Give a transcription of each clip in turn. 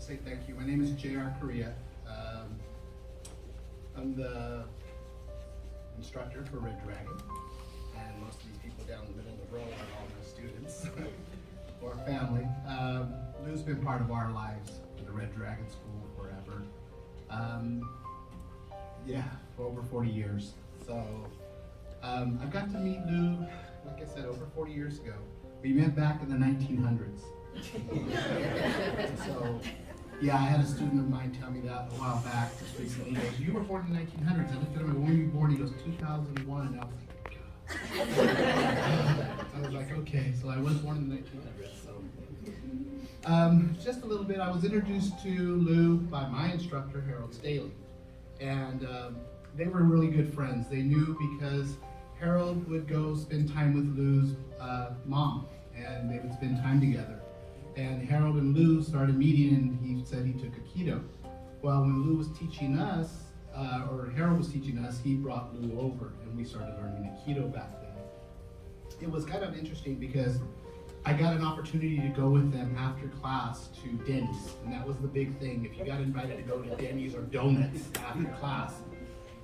to say thank you. My name is J.R. Correa. I'm the instructor for Red Dragon, and most of these people down the middle of the row are all my students or family. Lou's been part of our lives at the Red Dragon School forever. For over 40 years. So I got to meet Lou, like I said, over 40 years ago. We met back in the 1900s. So, yeah, I had a student of mine tell me that a while back, just recently. He goes, "You were born in the 1900s." I looked at him, "When were you born?" He goes, 2001. And I was like, God. I was like, okay, so I was born in the 1900s. So, just a little bit, I was introduced to Lou by my instructor, Harold Staley. And they were really good friends. They knew because Harold would go spend time with Lou's mom, and they would spend time together. And Harold and Lou started meeting, and he said he took Aikido. Well, when Lou was teaching us, or Harold was teaching us, he brought Lou over, and we started learning Aikido back then. It was kind of interesting because I got an opportunity to go with them after class to Denny's, and that was the big thing. If you got invited to go to Denny's or donuts after class.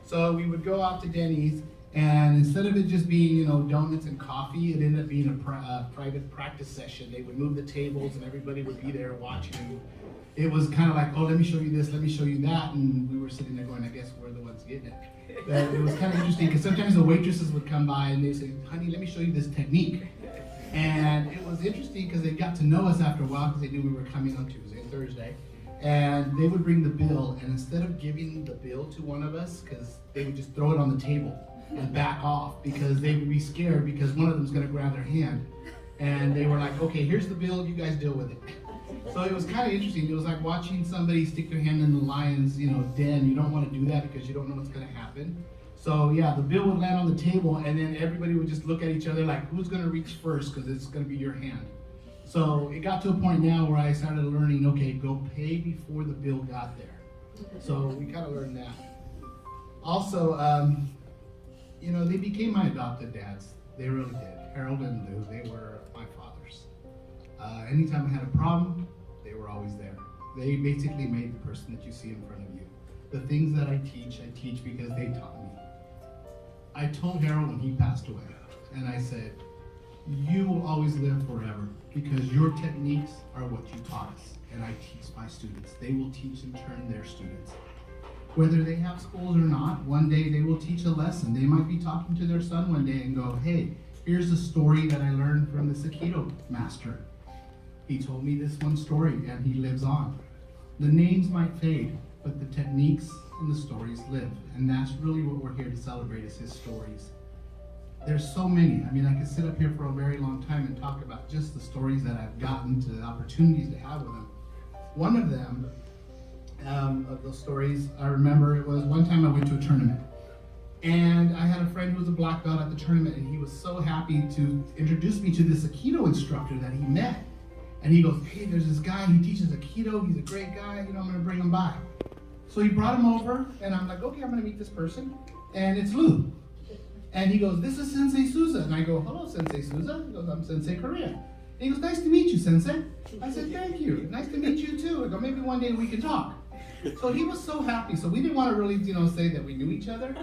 So we would go out to Denny's, and instead of it just being, donuts and coffee, it ended up being a private practice session. They would move the tables, and everybody would be there watching. It was kind of like, oh, let me show you this, let me show you that, and we were sitting there going, I guess we're the ones getting it. But it was kind of interesting, because sometimes the waitresses would come by, and they'd say, honey, let me show you this technique. And it was interesting, because they got to know us after a while, because they knew we were coming on Tuesday and Thursday. And they would bring the bill, and instead of giving the bill to one of us, because they would just throw it on the table and back off, because they would be scared because one of them's going to grab their hand. And they were like, okay, here's the bill, you guys deal with it. So it was kind of interesting. It was like watching somebody stick their hand in the lion's den. You don't want to do that because you don't know what's going to happen. So yeah, the bill would land on the table, and then everybody would just look at each other like, who's going to reach first, because it's going to be your hand. So it got to a point now where I started learning, okay, go pay before the bill got there. So we kind of learned that. Also, they became my adopted dads. They really did. Harold and Lou, they were my fathers. Anytime I had a problem, they were always there. They basically made the person that you see in front of you. The things that I teach because they taught me. I told Harold when he passed away, and I said, you will always live forever because your techniques are what you taught us, and I teach my students. They will teach in turn their students. Whether they have schools or not, one day they will teach a lesson. They might be talking to their son one day and go, hey, here's a story that I learned from the Aikido master. He told me this one story, and he lives on. The names might fade, but the techniques and the stories live, and that's really what we're here to celebrate, is his stories. There's so many. I mean, I could sit up here for a very long time and talk about just the stories that I've gotten to, the opportunities to have with him. One of them, of those stories, I remember it was one time I went to a tournament, and I had a friend who was a black belt at the tournament, and he was so happy to introduce me to this Aikido instructor that he met. And he goes, hey, there's this guy, he teaches Aikido, he's a great guy, I'm gonna bring him by. So he brought him over, and I'm like, okay, I'm gonna meet this person, and it's Lou. And he goes, this is Sensei Souza. And I go, hello, Sensei Souza. He goes, I'm Sensei Correa. And he goes, nice to meet you, Sensei. I said, thank you. Nice to meet you too. I go, maybe one day we can talk. So he was so happy. So we didn't want to really, say that we knew each other.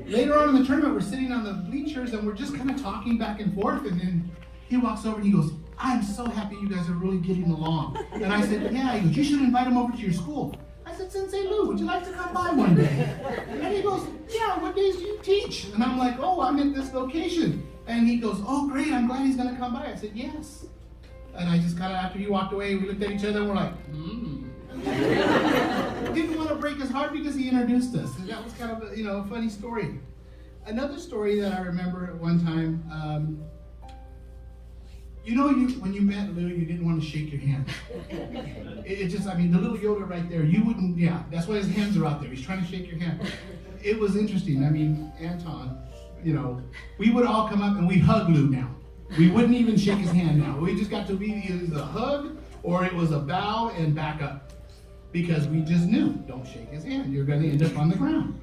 Later on in the tournament, we're sitting on the bleachers, and we're just kind of talking back and forth. And then he walks over and he goes, I'm so happy you guys are really getting along. And I said, yeah. He goes, you should invite him over to your school. I said, Sensei Lou, would you like to come by one day? And he goes, yeah, what days do you teach? And I'm like, oh, I'm at this location. And he goes, oh, great, I'm glad he's going to come by. I said, yes. And I just kind of, after he walked away, we looked at each other and we're like, Didn't want to break his heart because he introduced us. And that was kind of a funny story. Another story that I remember at one time, when you met Lou, you didn't want to shake your hand. The little Yoda right there, you wouldn't, that's why his hands are out there. He's trying to shake your hand. It was interesting. Anton, we would all come up and we'd hug Lou now. We wouldn't even shake his hand now. We just got to be either a hug or it was a bow and back up. Because we just knew, don't shake his hand. You're going to end up on the ground.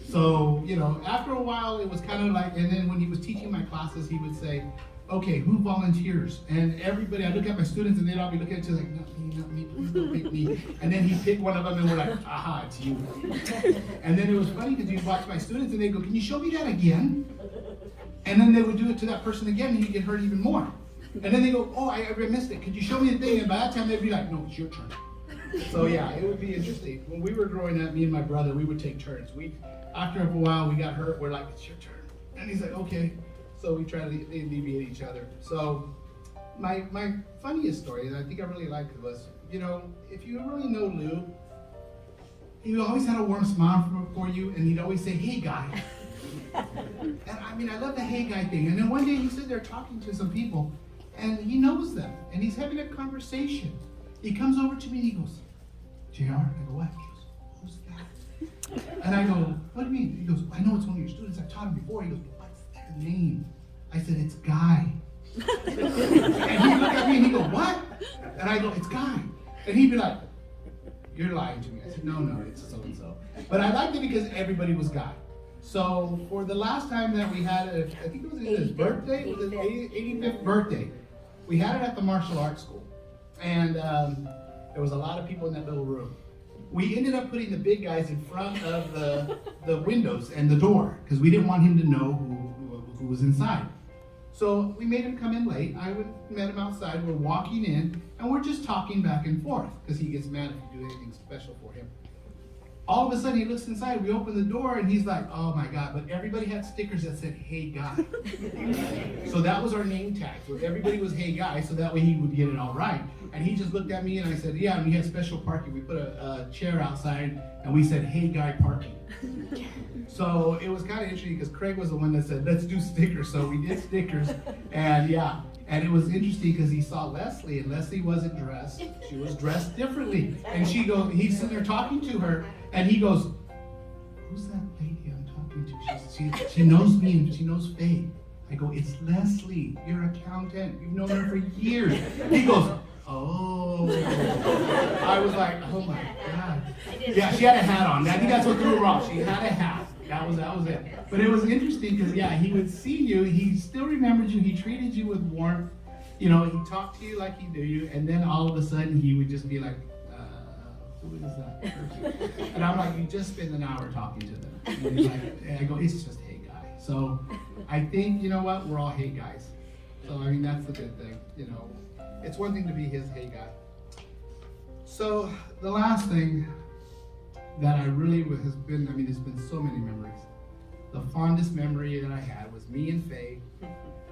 So, after a while, it was kind of like, and then when he was teaching my classes, he would say, okay, who volunteers? And everybody, I look at my students and they'd all be looking at you like, not me, please don't pick me. And then he'd pick one of them and we're like, aha, it's you. And then it was funny because you'd watch my students and they'd go, can you show me that again? And then they would do it to that person again and he'd get hurt even more. And then they go, oh, I missed it. Could you show me the thing? And by that time they'd be like, no, it's your turn. So yeah, it would be interesting. When we were growing up, me and my brother, we would take turns. After a while, we got hurt. We're like, it's your turn. And he's like, okay. So we try to alleviate each other. So my funniest story that I think I really liked was, if you really know Lou, he always had a warm smile for you, and he'd always say, hey, guy. And I love the hey, guy thing. And then one day he's sitting there talking to some people, and he knows them, and he's having a conversation. He comes over to me and he goes, JR, I go, what? He goes, who's that? And I go, what do you mean? He goes, I know it's one of your students. I've taught him before. He goes, what's their name? I said, it's Guy. And he looked at me and he goes, what? And I go, it's Guy. And he'd be like, you're lying to me. I said, no, it's so-and-so. But I liked it because everybody was Guy. So for the last time that we had it, I think it was his birthday, it was his 85th birthday. We had it at the martial arts school. And there was a lot of people in that little room. We ended up putting the big guys in front of the windows and the door because we didn't want him to know who was inside. So we made him come in late. I met him outside. We're walking in and we're just talking back and forth because he gets mad if you do anything special for him. All of a sudden he looks inside, we open the door and he's like, oh my God, but everybody had stickers that said, hey guy. So that was our name tag. So everybody was hey guy, so that way he would get it all right. And he just looked at me and I said, yeah, and we had special parking. We put a chair outside and we said, hey guy parking. So it was kind of interesting because Craig was the one that said, let's do stickers. So we did stickers and yeah. And it was interesting because he saw Leslie and Leslie wasn't dressed. She was dressed differently. And he's sitting there talking to her and he goes, who's that lady I'm talking to? She knows me and she knows Faye. I go, it's Leslie, your accountant. You've known her for years. He goes, oh. I was like, oh my God. Yeah, she had a hat on. I think that's what threw her off. She had a hat. That was it. But it was interesting because, yeah, he would see you. He still remembered you. He treated you with warmth. He talked to you like he knew you. And then all of a sudden, he would just be like, who is that person? And I'm like, you just spent an hour talking to them. And he's like, I go, it's just hey guy. So I think, you know what? We're all hey guys. So, that's the good thing. It's one thing to be his hey guy. So the last thing that I really has been, there's been so many memories. The fondest memory that I had was me and Faye.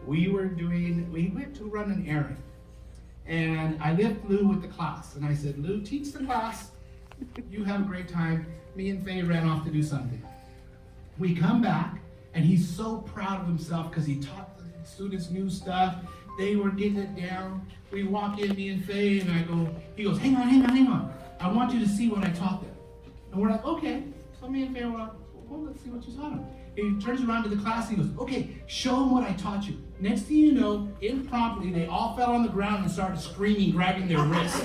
We went to run an errand. And I left Lou with the class. And I said, Lou, teach the class. You have a great time. Me and Faye ran off to do something. We come back, and he's so proud of himself because he taught the students new stuff. They were getting it down. We walk in, me and Faye, and he goes, hang on. I want you to see what I taught them. And we're like, okay. So me and Faye were like, well, let's see what you taught them. And he turns around to the class and he goes, okay, show them what I taught you. Next thing you know, impromptu, they all fell on the ground and started screaming, grabbing their wrists.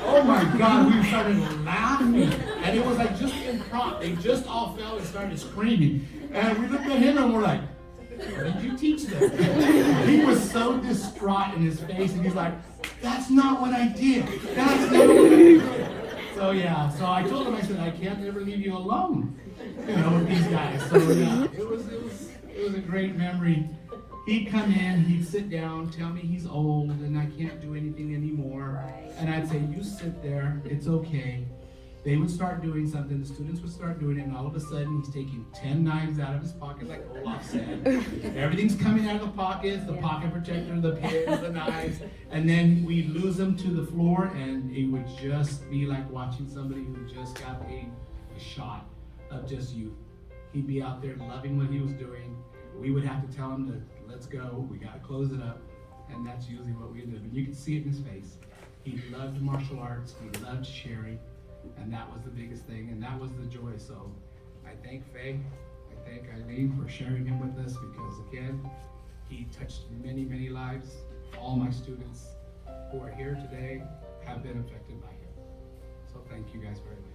Oh my God, we started laughing. And it was like just impromptu. They just all fell and started screaming. And we looked at him and we're like, what did you teach them? He was so distraught in his face and he's like, that's not what I did. That's not what I did. So yeah, so I told him, I said, I can't ever leave you alone, with these guys. So yeah, it was a great memory. He'd come in, he'd sit down, tell me he's old and I can't do anything anymore. And I'd say, you sit there, it's okay. They would start doing something, the students would start doing it, and all of a sudden he's taking 10 knives out of his pocket, like Olaf said. Everything's coming out of the pockets, the pocket protector, the pins, the knives, and then we'd lose them to the floor, and it would just be like watching somebody who just got a shot of just youth. He'd be out there loving what he was doing. We would have to tell him to, let's go, we gotta close it up, and that's usually what we did. And you could see it in his face. He loved martial arts, he loved sharing. And that was the biggest thing, and that was the joy. So I thank Faye, I thank Eileen for sharing him with us because, again, he touched many, many lives. All my students who are here today have been affected by him. So thank you guys very much.